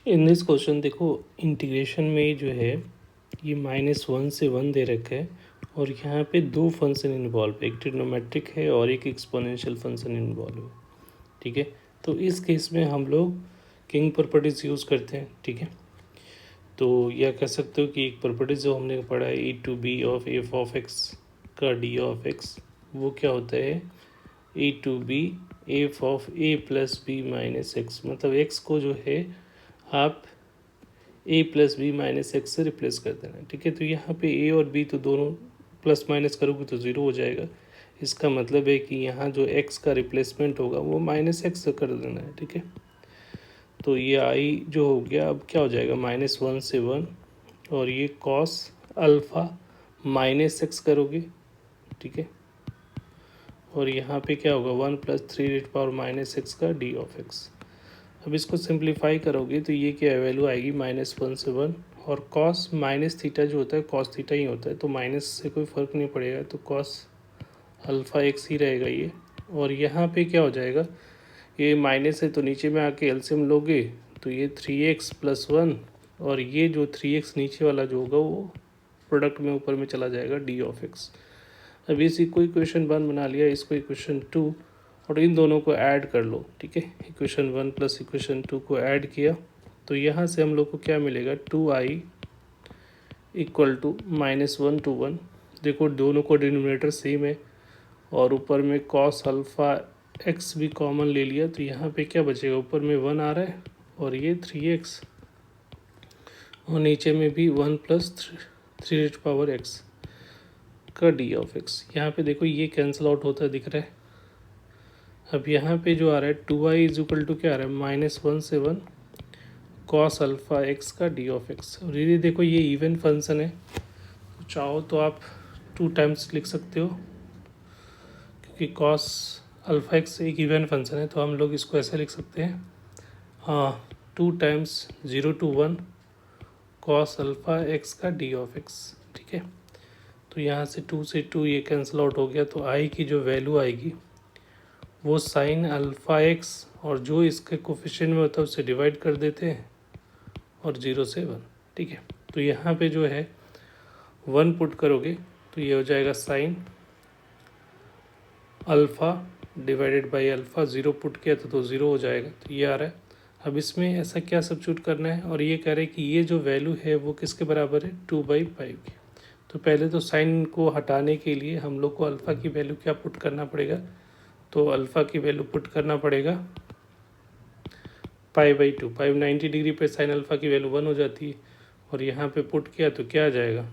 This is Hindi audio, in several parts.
इन दिस क्वेश्चन देखो, इंटीग्रेशन में जो है ये -1 से 1 दे रखा है और यहाँ पे दो फंक्शन इन्वॉल्व है, एक ट्रिग्नोमेट्रिक है और एक एक्सपोनेंशियल फंक्शन इन्वॉल्व है। ठीक है, तो इस केस में हम लोग किंग प्रॉपर्टीज यूज़ करते हैं। ठीक है, तो यह कह सकते हो कि एक प्रॉपर्टी जो हमने पढ़ा है e⁴ of f of x का डी ऑफ एक्स, वो क्या होता है e⁴ f of a plus b minus x. मतलब एक्स को जो है आप a plus b minus x से रिप्लेस कर देना। ठीक है, तो यहाँ पे a और b तो दोनों प्लस माइनस करोगे तो ज़ीरो हो जाएगा। इसका मतलब है कि यहाँ जो x का रिप्लेसमेंट होगा वो -x से कर देना है। ठीक है, तो ये i जो हो गया अब क्या हो जाएगा -1 से 1 और ये cos अल्फ़ा -x करोगे। ठीक है, और यहाँ पे क्या होगा 1 + 3⁻⁻x का डी ऑफ एक्स। अब इसको सिंप्लीफाई करोगे तो ये क्या वैल्यू आएगी -1 से 1 और कॉस माइनस थीटा जो होता है कॉस थीटा ही होता है, तो माइनस से कोई फ़र्क नहीं पड़ेगा, तो कॉस अल्फ़ा एक्स ही रहेगा ये। और यहाँ पे क्या हो जाएगा, ये माइनस है तो नीचे में आके एलसीएम लोगे तो ये 3x + 1 और ये जो 3x नीचे वाला जो होगा वो प्रोडक्ट में ऊपर में चला जाएगा डी ऑफ एक्स। अब इसी को इक्वेशन 1 बना लिया, इसको इक्वेशन 2 और इन दोनों को ऐड कर लो। ठीक है, इक्वेशन 1 प्लस इक्वेशन 2 को ऐड किया तो यहाँ से हम लोग को क्या मिलेगा 2i इक्वल टू -1 to 1। देखो दोनों को डिनोमिनेटर सेम है और ऊपर में कॉस अल्फ़ा एक्स भी कॉमन ले लिया तो यहाँ पे क्या बचेगा, ऊपर में 1 आ रहा है और ये 3x और नीचे में भी 1 + 3⁻x का डी ऑफ एक्स। यहाँ पे देखो ये कैंसिल आउट होता दिख रहा है। अब यहाँ पे जो आ रहा है 2i इक्वल टू क्या आ रहा है -1 से 1 कॉस अल्फ़ा एक्स का डी ऑफ एक्स। और ये देखो ये इवन फंक्शन है, तो चाहो तो आप 2 टाइम्स लिख सकते हो क्योंकि कॉस अल्फ़ा एक्स एक इवन फंक्शन है, तो हम लोग इसको ऐसे लिख सकते हैं, हाँ 2 times 0 to 1 cos alpha x का डी ऑफ एक्स। ठीक है, तो यहाँ से 2 से 2 ये कैंसिल आउट हो गया, तो आई की जो वैल्यू आएगी वो साइन अल्फ़ा एक्स और जो इसके कोफिशिएंट में होता है उससे डिवाइड कर देते हैं और 0 से 1। ठीक है, तो यहाँ पे जो है 1 पुट करोगे तो ये हो जाएगा sine alpha divided by alpha, 0 put किया तो 0 हो जाएगा, तो ये आ रहा है। अब इसमें ऐसा क्या सब्स्टिट्यूट करना है और ये कह रहे हैं कि ये जो वैल्यू है वो किसके बराबर है 2/5 की। तो पहले तो साइन को हटाने के लिए हम लोग को अल्फ़ा की वैल्यू क्या पुट करना पड़ेगा, तो अल्फ़ा की वैल्यू पुट करना पड़ेगा π/2। 90 डिग्री पे साइन अल्फ़ा की वैल्यू 1 हो जाती है और यहाँ पे पुट किया तो क्या आ जाएगा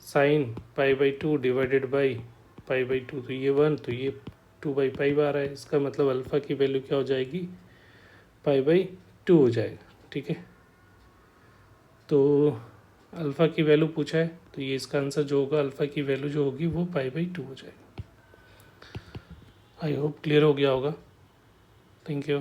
साइन π/2 डिवाइडेड बाई π/2, तो ये 1 तो ये 2/5 आ रहा है। इसका मतलब अल्फ़ा की वैल्यू क्या हो जाएगी π/2 हो जाएगा। ठीक है, तो अल्फ़ा की वैल्यू पूछा है तो ये इसका आंसर जो होगा अल्फ़ा की वैल्यू जो होगी वो π/2 हो जाएगा। आई होप क्लियर हो गया होगा। Thank you.